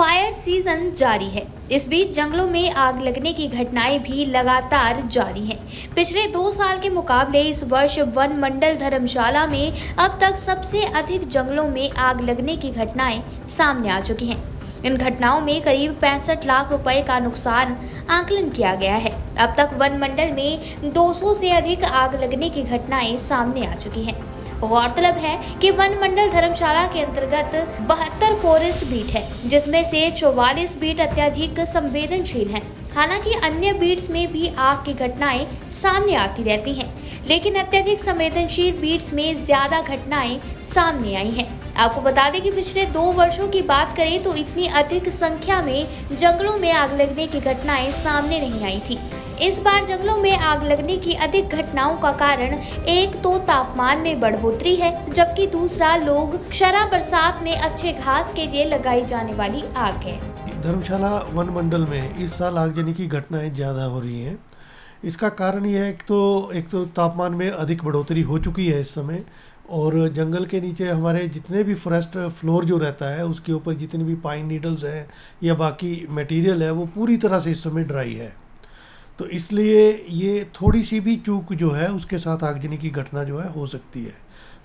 Fire season जारी है। इस बीच जंगलों में आग लगने की घटनाएं भी लगातार जारी हैं। पिछले 2 साल के मुकाबले इस वर्ष वन मंडल धर्मशाला में अब तक सबसे अधिक जंगलों में आग लगने की घटनाएं सामने आ चुकी हैं। इन घटनाओं में करीब 65 लाख रुपए का नुकसान आकलन किया गया है। अब तक वन मंडल में 200 से अधिक आग लगने की घटनाएं सामने आ चुकी हैं। गौरतलब है कि वन मंडल धर्मशाला के अंतर्गत 72 फॉरेस्ट बीट है, जिसमें से 44 बीट अत्यधिक संवेदनशील हैं। हालांकि अन्य बीट्स में भी आग की घटनाएं सामने आती रहती हैं, लेकिन अत्यधिक संवेदनशील बीट्स में ज्यादा घटनाएं सामने आई हैं। आपको बता दें कि पिछले 2 वर्षों की बात करें तो इतनी अधिक संख्या में जंगलों में आग लगने की घटनाएं सामने नहीं आई थी। इस बार जंगलों में आग लगने की अधिक घटनाओं का कारण एक तो तापमान में बढ़ोतरी है, जबकि दूसरा लोग क्षारा बरसात में अच्छे घास के लिए लगाई जाने वाली आग है। धर्मशाला वन मंडल में इस साल आगजनी की घटनाएं ज़्यादा हो रही हैं। इसका कारण यह है कि एक तो तापमान में अधिक बढ़ोतरी हो चुकी है इस समय, और जंगल के नीचे हमारे जितने भी फॉरेस्ट फ्लोर जो रहता है उसके ऊपर जितने भी पाइन नीडल्स हैं या बाकी मटेरियल है वो पूरी तरह से इस समय ड्राई है। तो इसलिए ये थोड़ी सी भी चूक जो है उसके साथ आगजनी की घटना जो है हो सकती है।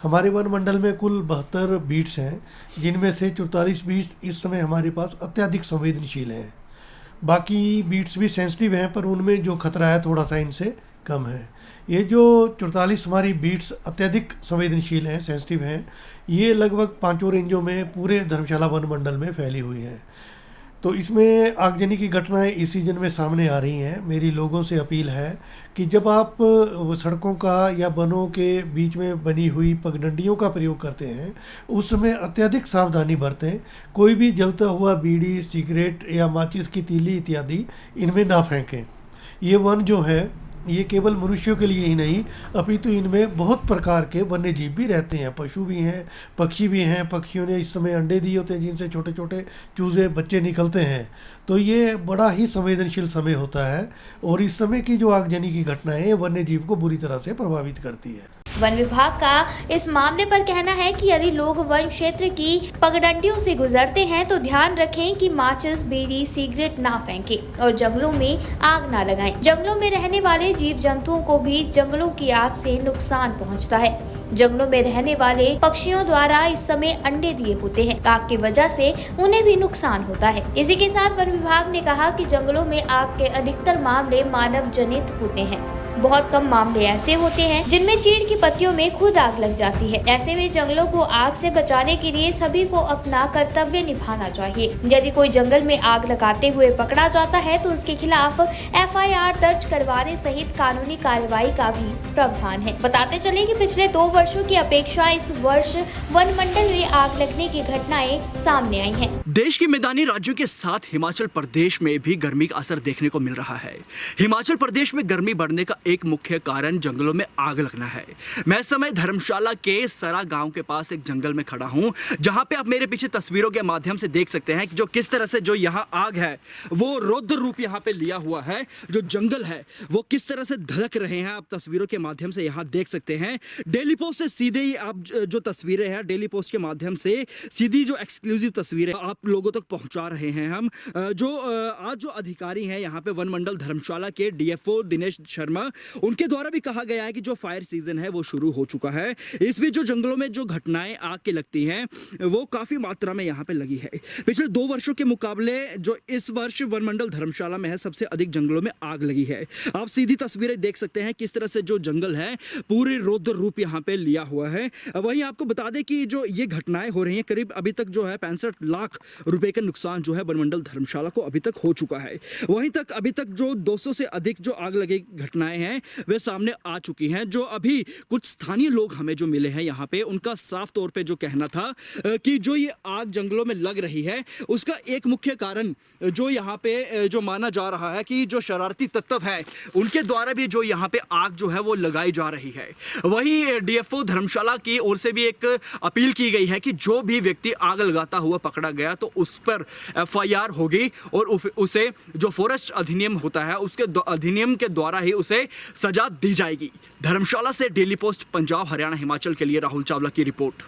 हमारे वन मंडल में कुल 72 बीट्स हैं, जिनमें से 44 बीट्स इस समय हमारे पास अत्यधिक संवेदनशील हैं। बाकी बीट्स भी सेंसिटिव हैं, पर उनमें जो खतरा है थोड़ा सा इनसे कम है। ये जो 44 हमारी बीट्स अत्यधिक संवेदनशील हैं, सेंसिटिव हैं, ये लगभग 5 रेंजों में पूरे धर्मशाला वन मंडल में फैली हुई हैं। तो इसमें आगजनी की घटनाएं इस सीजन में सामने आ रही हैं। मेरी लोगों से अपील है कि जब आप सड़कों का या वनों के बीच में बनी हुई पगडंडियों का प्रयोग करते हैं उस समय अत्यधिक सावधानी बरतें। कोई भी जलता हुआ बीड़ी, सिगरेट या माचिस की तीली इत्यादि इनमें ना फेंकें। ये वन जो है ये केवल मनुष्यों के लिए ही नहीं, अपितु इनमें बहुत प्रकार के वन्य जीव भी रहते हैं, पशु भी हैं, पक्षी भी हैं। पक्षियों ने इस समय अंडे दिए होते हैं जिनसे छोटे छोटे चूजे बच्चे निकलते हैं। तो ये बड़ा ही संवेदनशील समय होता है, और इस समय की जो आगजनी की घटनाएं वन्य जीव को बुरी तरह से प्रभावित करती है। वन विभाग का इस मामले पर कहना है कि यदि लोग वन क्षेत्र की पगडंडियों से गुजरते हैं तो ध्यान रखें कि माचिस, बीड़ी, सिगरेट ना फेंकें और जंगलों में आग ना लगाएं। जंगलों में रहने वाले जीव जंतुओं को भी जंगलों की आग से नुकसान पहुंचता है। जंगलों में रहने वाले पक्षियों द्वारा इस समय अंडे दिए होते हैं, आग की वजह से उन्हें भी नुकसान होता है। इसी के साथ वन विभाग ने कहा कि जंगलों में आग के अधिकतर मामले मानव जनित होते हैं। बहुत कम मामले ऐसे होते हैं जिनमें चीड़ की पत्तियों में खुद आग लग जाती है। ऐसे में जंगलों को आग से बचाने के लिए सभी को अपना कर्तव्य निभाना चाहिए। यदि कोई जंगल में आग लगाते हुए पकड़ा जाता है तो उसके खिलाफ FIR दर्ज करवाने सहित कानूनी कार्रवाई का भी प्रावधान है। बताते चले कि पिछले 2 वर्षों की अपेक्षा इस वर्ष वन मंडल में आग लगने की घटनाएं सामने आई हैं। देश के मैदानी राज्यों के साथ हिमाचल प्रदेश में भी गर्मी का असर देखने को मिल रहा है। हिमाचल प्रदेश में गर्मी बढ़ने का एक मुख्य कारण जंगलों में आग लगना है। मैं इस समय धर्मशाला के सरा गांव के पास एक जंगल में खड़ा हूं, जहां पे आप मेरे पीछे तस्वीरों के माध्यम से देख सकते हैं कि जो किस तरह से जो यहां आग है वो रौद्र रूप यहां पे लिया हुआ है। जो जंगल है वो किस तरह से धधक रहे हैं आप तस्वीरों के माध्यम से यहां देख सकते हैं। डेली पोस्ट से सीधे ही आप जो तस्वीरें हैं डेली पोस्ट के माध्यम से सीधी जो एक्सक्लूसिव तस्वीरें आप लोगों तक पहुंचा रहे हैं हम। आज जो अधिकारी हैं यहाँ पे वन मंडल धर्मशाला के DFO दिनेश शर्मा, उनके द्वारा भी कहा गया है कि जो फायर सीजन है वो शुरू हो चुका है। इस बीच जो जंगलों में जो घटनाएं आग की लगती हैं वो काफी मात्रा में यहाँ पे लगी है। पिछले 2 वर्षों के मुकाबले जो इस वर्ष वन मंडल धर्मशाला में है सबसे अधिक जंगलों में आग लगी है। आप सीधी तस्वीरें देख सकते हैं किस तरह से जो जंगल है पूरे रौद्र रूप यहाँ पे लिया हुआ है। वहीं आपको बता दें कि जो ये घटनाएं हो रही हैं करीब अभी तक जो है 65 लाख रुपए का नुकसान जो है वन मंडल धर्मशाला को अभी तक हो चुका है। वहीं तक अभी तक जो 200 से अधिक जो आग लगी घटनाएं हैं वे सामने आ चुकी हैं। जो अभी कुछ स्थानीय लोग हमें जो मिले हैं यहाँ पे, उनका साफ तौर पे जो कहना था कि जो ये आग जंगलों में लग रही है उसका एक मुख्य कारण जो यहाँ पे जो माना जा रहा है कि जो शरारती तत्व है उनके द्वारा भी जो यहाँ पे आग जो है वो लगाई जा रही है। वहीं DFO धर्मशाला की ओर से भी एक अपील की गई है कि जो भी व्यक्ति आग लगाता हुआ पकड़ा गया तो उस पर FIR होगी और उसे जो फॉरेस्ट अधिनियम होता है उसके अधिनियम के द्वारा ही उसे सजा दी जाएगी। धर्मशाला से डेली पोस्ट पंजाब, हरियाणा, हिमाचल के लिए राहुल चावला की रिपोर्ट।